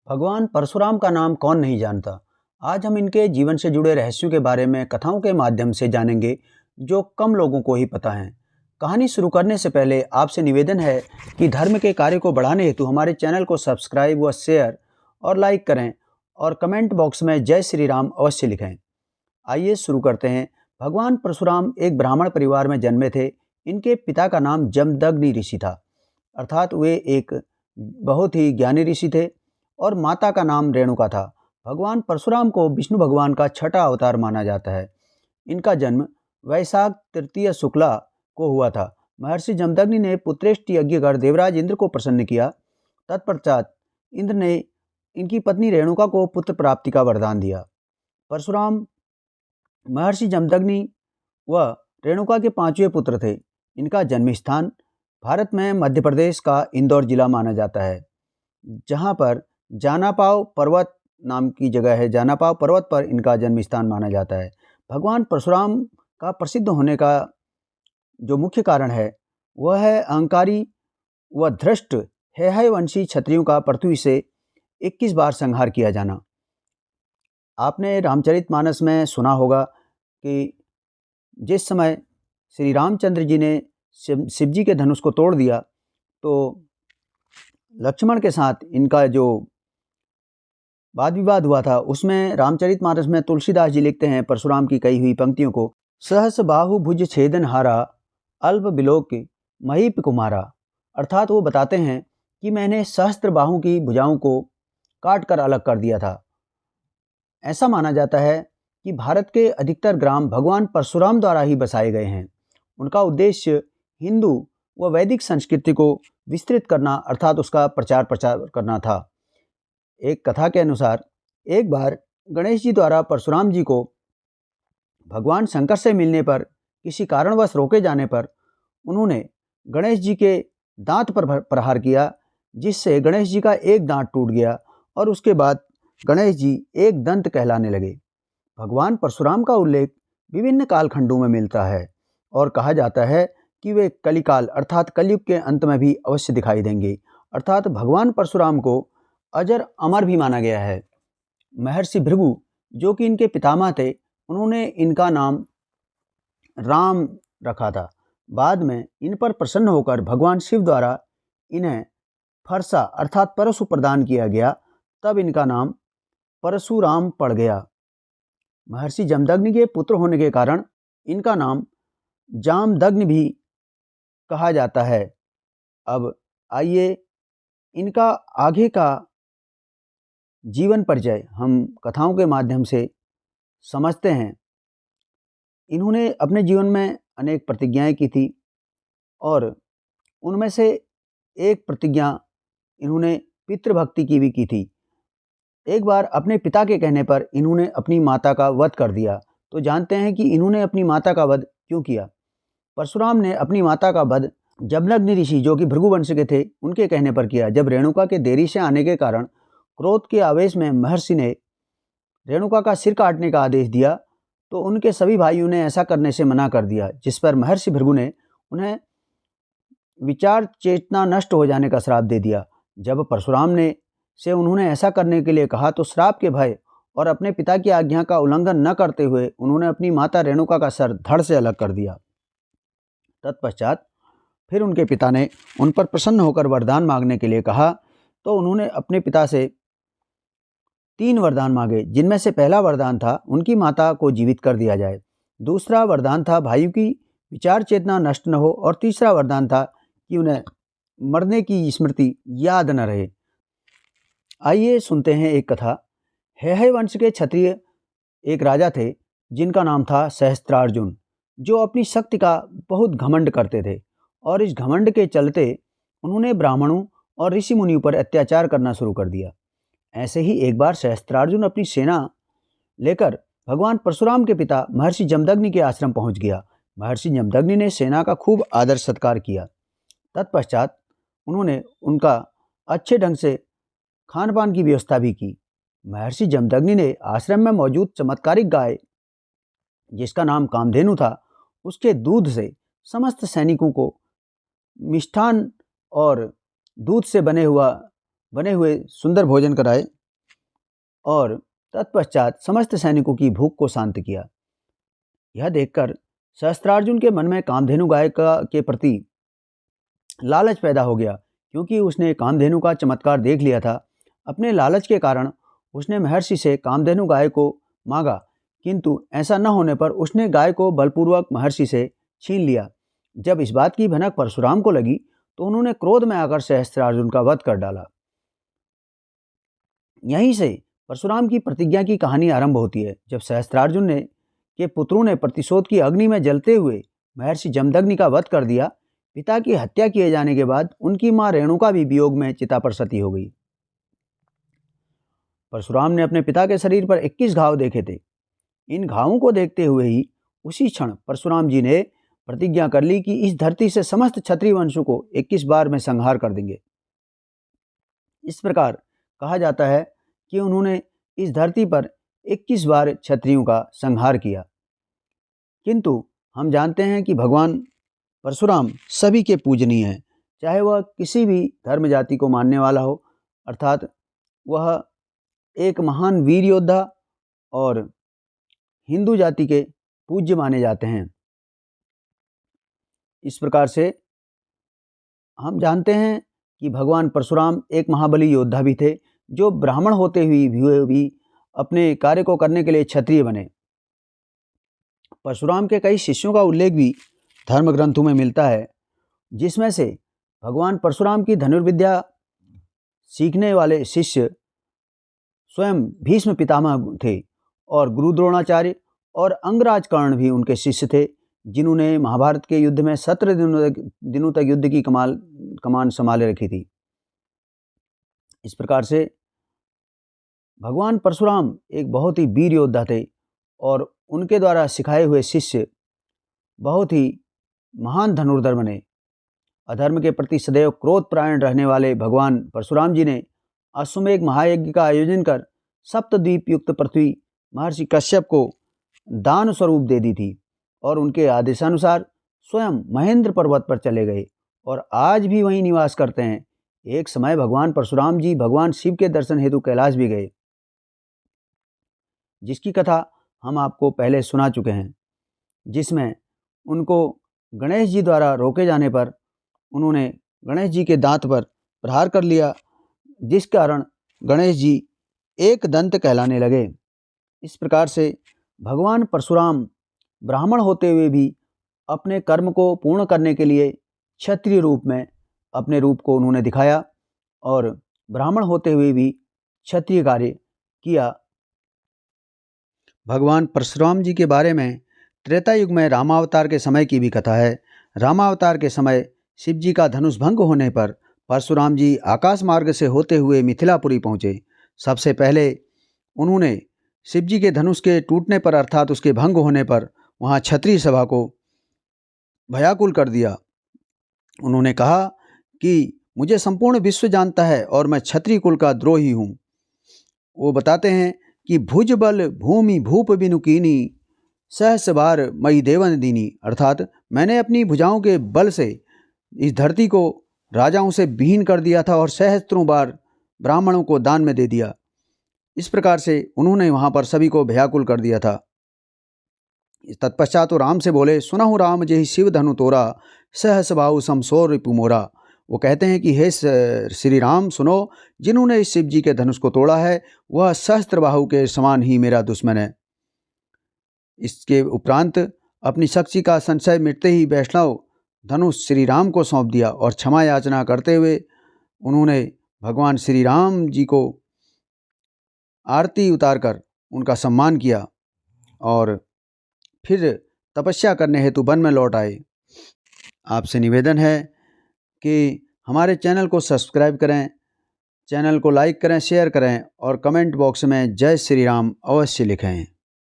भगवान परशुराम का नाम कौन नहीं जानता। आज हम इनके जीवन से जुड़े रहस्यों के बारे में कथाओं के माध्यम से जानेंगे जो कम लोगों को ही पता है। कहानी शुरू करने से पहले आपसे निवेदन है कि धर्म के कार्य को बढ़ाने हेतु हमारे चैनल को सब्सक्राइब व शेयर और लाइक करें और कमेंट बॉक्स में जय श्री राम अवश्य लिखें। आइए शुरू करते हैं। भगवान परशुराम एक ब्राह्मण परिवार में जन्मे थे। इनके पिता का नाम जमदग्नि ऋषि था, अर्थात वे एक बहुत ही ज्ञानी ऋषि थे, और माता का नाम रेणुका था। भगवान परशुराम को विष्णु भगवान का छठा अवतार माना जाता है। इनका जन्म वैशाख तृतीय शुक्ला को हुआ था। महर्षि जमदग्नि ने पुत्रेष्टि यज्ञ कर देवराज इंद्र को प्रसन्न किया। तत्पश्चात इंद्र ने इनकी पत्नी रेणुका को पुत्र प्राप्ति का वरदान दिया। परशुराम महर्षि जमदग्नि व रेणुका के पांचवें पुत्र थे। इनका जन्म स्थान भारत में मध्य प्रदेश का इंदौर जिला माना जाता है, जहाँ पर जानापाव पर्वत नाम की जगह है। जानापाव पर्वत पर इनका जन्म स्थान माना जाता है। भगवान परशुराम का प्रसिद्ध होने का जो मुख्य कारण है वह है अहंकारी व धृष्ट हेहयवंशी क्षत्रियों का पृथ्वी से 21 बार संहार किया जाना। आपने रामचरितमानस में सुना होगा कि जिस समय श्री रामचंद्र जी ने शिव जी के धनुष को तोड़ दिया तो लक्ष्मण के साथ इनका जो वाद विवाद हुआ था, उसमें रामचरितमानस में तुलसीदास जी लिखते हैं परशुराम की कही हुई पंक्तियों को, सहस बाहु भुज छेदन हारा अल्प बिलोक महीप कुमारा। अर्थात वो बताते हैं कि मैंने सहस्त्र बाहु की भुजाओं को काट कर अलग कर दिया था। ऐसा माना जाता है कि भारत के अधिकतर ग्राम भगवान परशुराम द्वारा ही बसाए गए हैं। उनका उद्देश्य हिंदू व वैदिक संस्कृति को विस्तृत करना, अर्थात उसका प्रचार प्रसार करना था। एक कथा के अनुसार एक बार गणेश जी द्वारा परशुराम जी को भगवान शंकर से मिलने पर किसी कारणवश रोके जाने पर उन्होंने गणेश जी के दांत पर प्रहार किया, जिससे गणेश जी का एक दांत टूट गया और उसके बाद गणेश जी एक दंत कहलाने लगे। भगवान परशुराम का उल्लेख विभिन्न कालखंडों में मिलता है और कहा जाता है कि वे कलिकाल अर्थात कलयुग के अंत में भी अवश्य दिखाई देंगे। अर्थात भगवान परशुराम को अजर अमर भी माना गया है। महर्षि भृगु जो कि इनके पितामह थे, उन्होंने इनका नाम राम रखा था। बाद में इन पर प्रसन्न होकर भगवान शिव द्वारा इन्हें फरसा अर्थात परशु प्रदान किया गया, तब इनका नाम परशुराम पड़ गया। महर्षि जमदग्नि के पुत्र होने के कारण इनका नाम जामदग्नि भी कहा जाता है। अब आइए इनका आगे का जीवन परिचय हम कथाओं के माध्यम से समझते हैं। इन्होंने अपने जीवन में अनेक प्रतिज्ञाएं की थी और उनमें से एक प्रतिज्ञा इन्होंने पितृभक्ति की भी की थी। एक बार अपने पिता के कहने पर इन्होंने अपनी माता का वध कर दिया। तो जानते हैं कि इन्होंने अपनी माता का वध क्यों किया। परशुराम ने अपनी माता का वध जमदग्नि ऋषि जो कि भृगु वंश के थे उनके कहने पर किया। जब रेणुका के देरी से आने के कारण क्रोध के आवेश में महर्षि ने रेणुका का सिर काटने का आदेश दिया, तो उनके सभी भाइयों ने ऐसा करने से मना कर दिया, जिस पर महर्षि भृगु ने उन्हें विचार चेतना नष्ट हो जाने का श्राप दे दिया। जब परशुराम ने से उन्होंने ऐसा करने के लिए कहा तो श्राप के भय और अपने पिता की आज्ञा का उल्लंघन न करते हुए उन्होंने अपनी माता रेणुका का सर धड़ से अलग कर दिया। तत्पश्चात फिर उनके पिता ने उन पर प्रसन्न होकर वरदान मांगने के लिए कहा, तो उन्होंने अपने पिता से 3 वरदान मांगे, जिनमें से पहला वरदान था उनकी माता को जीवित कर दिया जाए, दूसरा वरदान था भाइयों की विचार चेतना नष्ट न हो, और तीसरा वरदान था कि उन्हें मरने की स्मृति याद न रहे। आइए सुनते हैं एक कथा। हेहय वंश के क्षत्रिय एक राजा थे जिनका नाम था सहस्त्रार्जुन, जो अपनी शक्ति का बहुत घमंड करते थे, और इस घमंड के चलते उन्होंने ब्राह्मणों और ऋषि मुनियों पर अत्याचार करना शुरू कर दिया। ऐसे ही एक बार सहस्त्रार्जुन अपनी सेना लेकर भगवान परशुराम के पिता महर्षि जमदग्नि के आश्रम पहुंच गया। महर्षि जमदग्नि ने सेना का खूब आदर सत्कार किया। तत्पश्चात उन्होंने उनका अच्छे ढंग से खान पान की व्यवस्था भी की। महर्षि जमदग्नि ने आश्रम में मौजूद चमत्कारिक गाय, जिसका नाम कामधेनु था, उसके दूध से समस्त सैनिकों को मिष्ठान और दूध से बने हुए सुंदर भोजन कराए। और तत्पश्चात समस्त सैनिकों की भूख को शांत किया। यह देखकर सहस्त्रार्जुन के मन में कामधेनु गाय के प्रति लालच पैदा हो गया, क्योंकि उसने कामधेनु का चमत्कार देख लिया था। अपने लालच के कारण उसने महर्षि से कामधेनु गाय को मांगा, किंतु ऐसा न होने पर उसने गाय को बलपूर्वक महर्षि से छीन लिया। जब इस बात की भनक परशुराम को लगी तो उन्होंने क्रोध में आकर सहस्त्रार्जुन का वध कर डाला। यहीं से परशुराम की प्रतिज्ञा की कहानी आरंभ होती है। जब सहस्त्रार्जुन ने के पुत्रों ने प्रतिशोध की अग्नि में जलते हुए महर्षि जमदग्नि का वध कर दिया, पिता की हत्या किए जाने के बाद उनकी मां रेणुका भी वियोग में चिता पर सती हो गई। परशुराम ने अपने पिता के शरीर पर 21 घाव देखे थे। इन घावों को देखते हुए ही उसी क्षण परशुराम जी ने प्रतिज्ञा कर ली कि इस धरती से समस्त क्षत्रिय वंशों को 21 बार में संहार कर देंगे। इस प्रकार कहा जाता है कि उन्होंने इस धरती पर 21 बार क्षत्रियों का संहार किया। किंतु हम जानते हैं कि भगवान परशुराम सभी के पूजनीय हैं, चाहे वह किसी भी धर्म जाति को मानने वाला हो, अर्थात वह एक महान वीर योद्धा और हिंदू जाति के पूज्य माने जाते हैं। इस प्रकार से हम जानते हैं कि भगवान परशुराम एक महाबली योद्धा भी थे, जो ब्राह्मण होते हुए भी अपने कार्य को करने के लिए क्षत्रिय बने। परशुराम के कई शिष्यों का उल्लेख भी धर्म ग्रंथों में मिलता है, जिसमें से भगवान परशुराम की धनुर्विद्या सीखने वाले शिष्य स्वयं भीष्म पितामह थे और गुरु द्रोणाचार्य और अंगराज कर्ण भी उनके शिष्य थे, जिन्होंने महाभारत के युद्ध में 17 दिनों तक युद्ध की कमान संभाले रखी थी। इस प्रकार से भगवान परशुराम एक बहुत ही वीर योद्धा थे और उनके द्वारा सिखाए हुए शिष्य बहुत ही महान धनुर्धर बने। अधर्म के प्रति सदैव क्रोधपरायण रहने वाले भगवान परशुराम जी ने अश्वमेध महायज्ञ का आयोजन कर सप्तद्वीप युक्त पृथ्वी महर्षि कश्यप को दान स्वरूप दे दी थी और उनके आदेशानुसार स्वयं महेंद्र पर्वत पर चले गए और आज भी वहीं निवास करते हैं। एक समय भगवान परशुराम जी भगवान शिव के दर्शन हेतु कैलाश भी गए, जिसकी कथा हम आपको पहले सुना चुके हैं, जिसमें उनको गणेश जी द्वारा रोके जाने पर उन्होंने गणेश जी के दांत पर प्रहार कर लिया, जिस कारण गणेश जी एक दंत कहलाने लगे। इस प्रकार से भगवान परशुराम ब्राह्मण होते हुए भी अपने कर्म को पूर्ण करने के लिए क्षत्रिय रूप में अपने रूप को उन्होंने दिखाया और ब्राह्मण होते हुए भी क्षत्रिय कार्य किया। भगवान परशुराम जी के बारे में त्रेता युग में रामावतार के समय की भी कथा है। रामावतार के समय शिव जी का धनुष भंग होने पर परशुराम जी आकाश मार्ग से होते हुए मिथिलापुरी पहुँचे। सबसे पहले उन्होंने शिव जी के धनुष के टूटने पर अर्थात उसके भंग होने पर वहाँ क्षत्रिय सभा को भयाकुल कर दिया। उन्होंने कहा कि मुझे संपूर्ण विश्व जानता है और मैं क्षत्रिय कुल का द्रोही हूँ। वो बताते हैं कि भुज बल भूमि भूप बिनु कीनी सहस बार मई देवन दीनी, अर्थात मैंने अपनी भुजाओं के बल से इस धरती को राजाओं से विहीन कर दिया था और सहस्त्रों बार ब्राह्मणों को दान में दे दिया। इस प्रकार से उन्होंने वहाँ पर सभी को भयाकुल कर दिया था। तत्पश्चात तो राम से बोले, सुनहु राम जेहि शिव धनु तोरा सहस बाहु समसोर रिपु मोरा। वो कहते हैं कि हे श्री राम सुनो, जिन्होंने इस शिव जी के धनुष को तोड़ा है वह सहस्त्र बाहु के समान ही मेरा दुश्मन है। इसके उपरांत अपनी शक्ति का संशय मिटते ही वैष्णव धनुष श्री राम को सौंप दिया और क्षमा याचना करते हुए उन्होंने भगवान श्री राम जी को आरती उतारकर उनका सम्मान किया और फिर तपस्या करने हेतु वन में लौट आए। आपसे निवेदन है कि हमारे चैनल को सब्सक्राइब करें, चैनल को लाइक करें, शेयर करें और कमेंट बॉक्स में जय श्री राम अवश्य लिखें।